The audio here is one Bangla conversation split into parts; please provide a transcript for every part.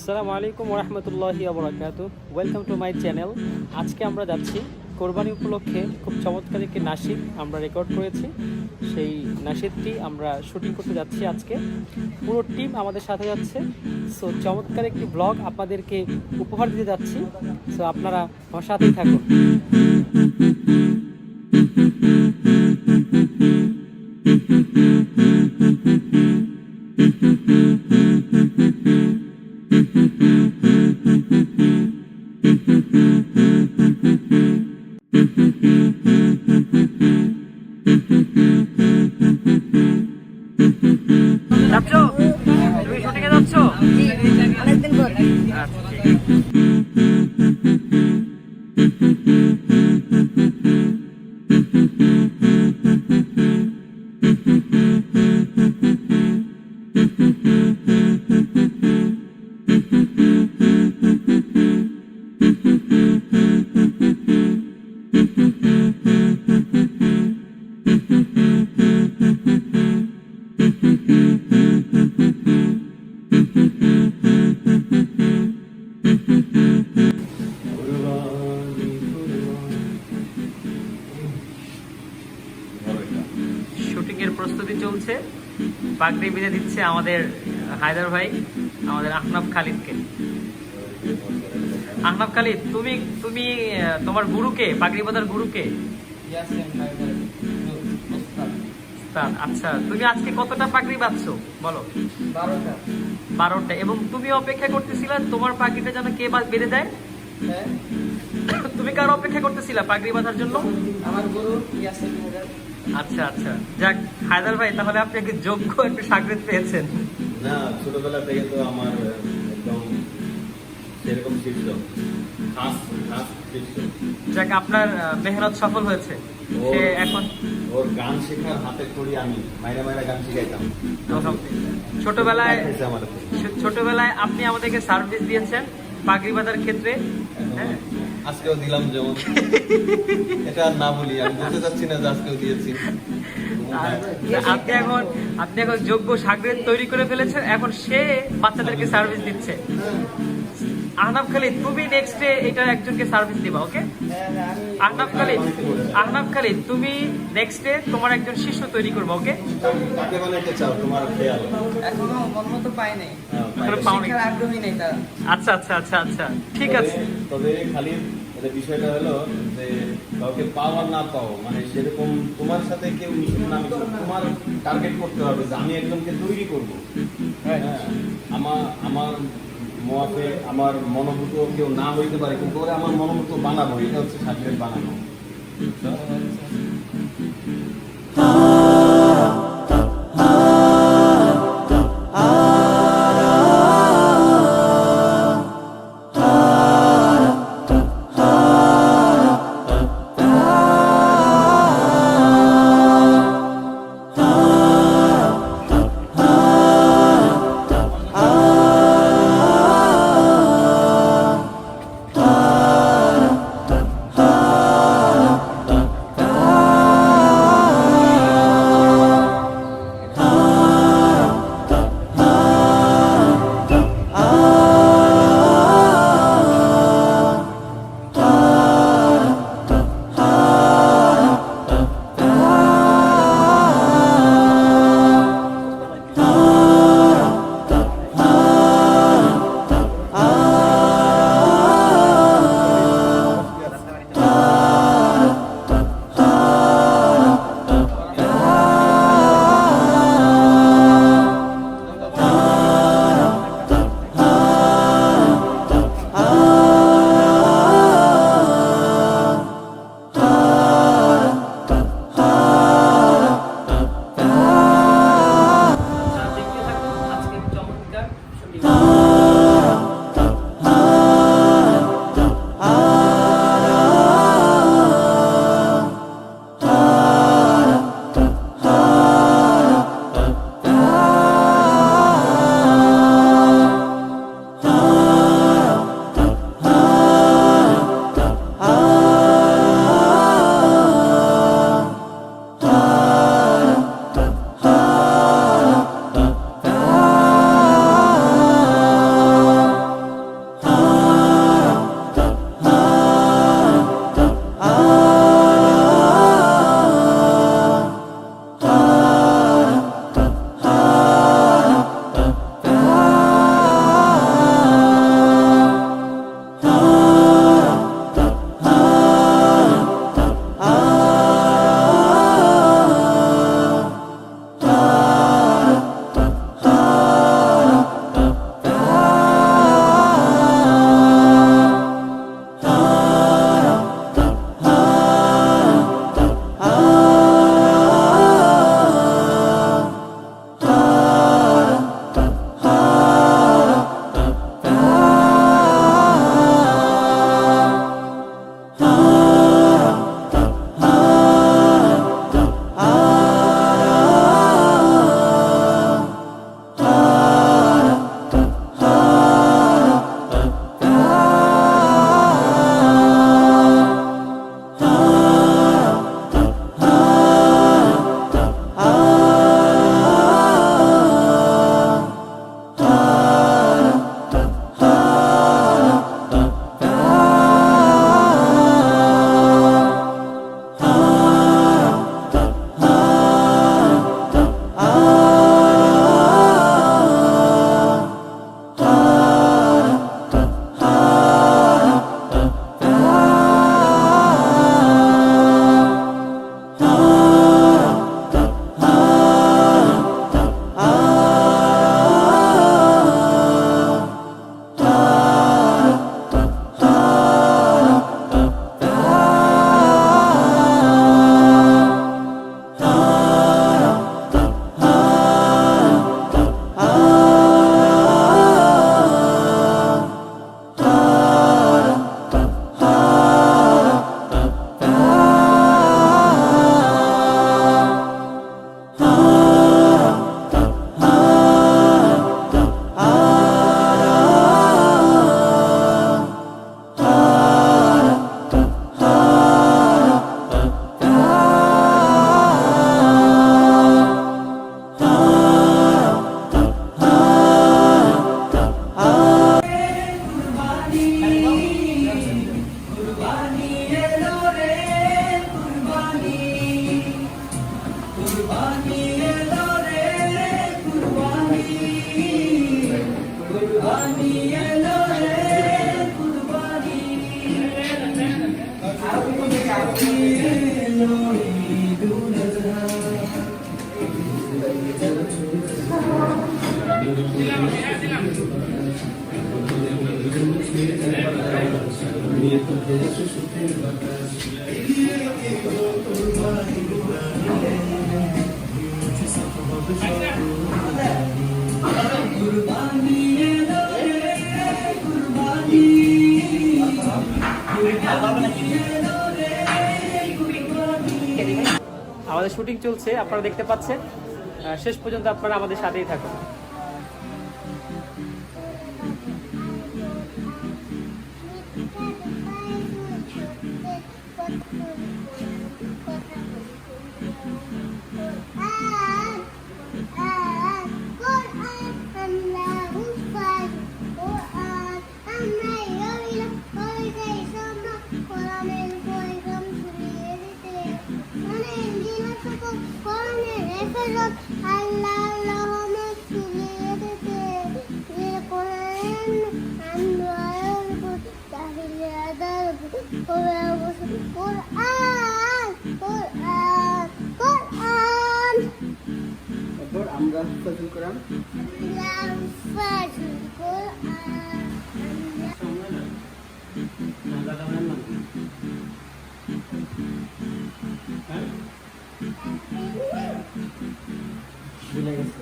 আসসালামু আলাইকুম ওয়া রাহমাতুল্লাহি ওয়া বারাকাতুহু। Welcome to my channel. আজকে আমরা যাচ্ছি কোরবানি উপলক্ষে খুব চমৎকার একটি নাশিদ আমরা রেকর্ড করেছি। সেই নাশিদটি আমরা শুটিং করতে যাচ্ছি আজকে। পুরো টিম আমাদের সাথে যাচ্ছে। সো চমৎকার একটি ব্লগ আপনাদেরকে উপহার দিতে যাচ্ছি। সো আপনারা আমার সাথেই থাকুন। যাচ্ছ? তুমি শুটিং এ যাচ্ছ? অনেকদিন পর। শুটিং এর প্রস্তুতি চলছে। পাগড়ি বেঁধে দিচ্ছে আমাদের হায়দার ভাই, আমাদের আহনাফ খালিদকে। আহনাফ খালিদ, তুমি তুমি তোমার গুরুকে, পাগড়ি বাঁধার গুরুকে? উস্তাদ। আচ্ছা, তুমি আজকে কতটা পাগড়ি বাঁধছো বলো? 12টা। এবং তুমি অপেক্ষা করতেছিলা তোমার পাগড়িটা যেন কে বেঁধে দেয়? তুমি কার অপেক্ষা করতেছিলা পাগড়ি বাঁধার জন্য? আমার গুরু ইয়াসিন হায়দার। আচ্ছা আচ্ছা, যাক হায়দার ভাই, তাহলে আপনি একটি যোগ্য একটু শাগরেদ পেয়েছেন। না, ছোটবেলা থেকে তো আমার একদম সেরকম শীর্ষ খাস শীর্ষ। যাক, আপনার মেহনত সফল হয়েছে। সে এখন ওর গান শেখার হাতে করি আমি, মাইরা মাইরা গান শিখাইতাম। ছোটবেলায় আমার ছোটবেলায় আপনি আমাদেরকে সার্ভিস দিয়েছেন পাগড়ি বাঁধার ক্ষেত্রে। হ্যাঁ, আজকেও দিলাম, যেমন এটা আর না বলি, আমি বলতে চাচ্ছি না যে আজকেও দিয়েছি। আপনি এখন যোগ্য শাগরেদ তৈরি করে ফেলেছেন, এখন সে বাচ্চাদেরকে সার্ভিস দিচ্ছে। আহনাফ খালিদ, তুমি নেক্সট ডে এটা একজনকে সার্ভিস দিবা, ওকে? আহনাফ খালিদ, তুমি নেক্সট ডে তোমার একজন শিষ্য তৈরি করবে, ওকে? কাকে বানাইতে চাও, তোমার খেয়াল। এখনো মন মতো পাই নাই, পাওনি? শিক্ষার আগ্রহী নেই তারা। আচ্ছা আচ্ছা আচ্ছা আচ্ছা, ঠিক আছে। তবে খালি বিষয়টা হলো যে কাউকে পাও আর না পাও, মানে সেরকম তোমার সাথে কেউ মিশুক না মিশুক, তোমার টার্গেট করতে হবে যে আমি একজনকে তৈরি করবো। হ্যাঁ, আমার মোয়াফে আমার মনোভূত কেউ না হইতে পারে, কিন্তু ওরা আমার মনোভূত বানাবো, এটা হচ্ছে সার্টিফিকেট বানানো। আমাদের শুটিং চলছে, আপনারা দেখতে পাচ্ছেন। শেষ পর্যন্ত আপনারা আমাদের সাথেই থাকুন। আমরা ফজল কোরআন ভুলে গেছে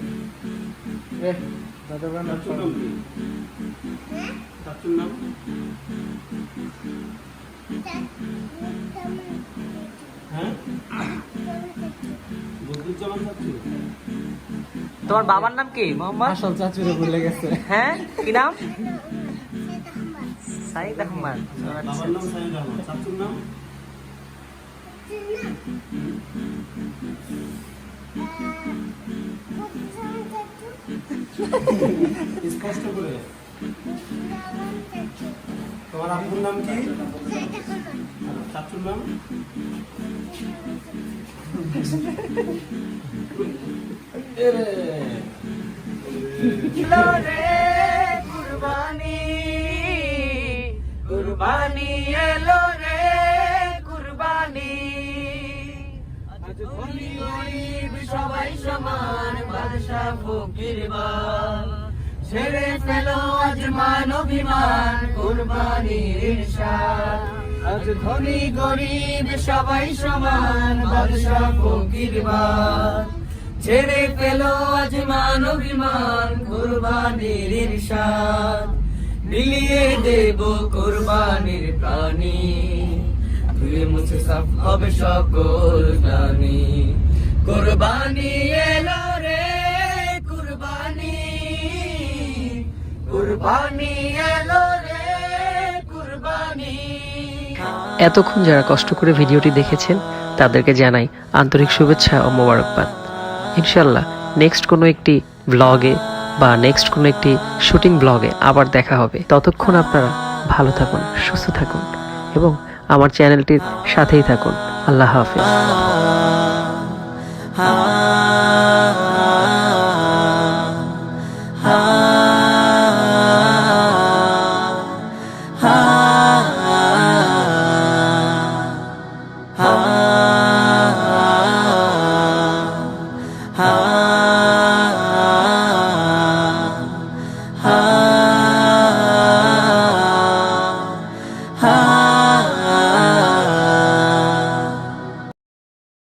দাদা নাম চাচুর নাম হ্যাঁ বদরুজ্জামান চাচু। তোমার বাবার নাম কি মোহাম্মদ? আসল চাচুরে ভুলে গেছে। হ্যাঁ, কি নাম? সাইদ আহমদ। বাবার নাম সাইদ আহমদ, চাচুর নাম স্পষ্ট করে। তোমার আব্বুর নাম কি? চাচুর নাম কুরবানি কুরবানি এলো রে কুরবানি, আজ ধনী গরিব সবাই সমান, বাদশা ফকির বাপ ছেড়ে ফেলো আজ মান অভিমান, কুরবানির ইরশাদ। আজ ধনী গরিব সবাই সমান, বাদশা ফকির বাপ ছেড়ে ফেলো আজ মান অভিমান, কুরবানির ইরশাদ। মিলিয়ে দেব কুরবানির প্রাণী, ধুয়ে মুছে সাফ হবে সকল জানি। কুরবানি এলো রে কুরবানি, কুরবানি এলো রে কুরবানি। এতক্ষণ যারা কষ্ট করে ভিডিওটি দেখেছেন তাদেরকে জানাই আন্তরিক শুভেচ্ছা ও মোবারকবাদ। ইনশাল্লাহ নেক্সট কোনো একটি ব্লগে বা নেক্সট কোনো একটি শুটিং ব্লগে আবার দেখা হবে। ততক্ষণ আপনারা ভালো থাকুন, সুস্থ থাকুন এবং আমার চ্যানেলটির সাথেই থাকুন। আল্লাহ হাফেজ।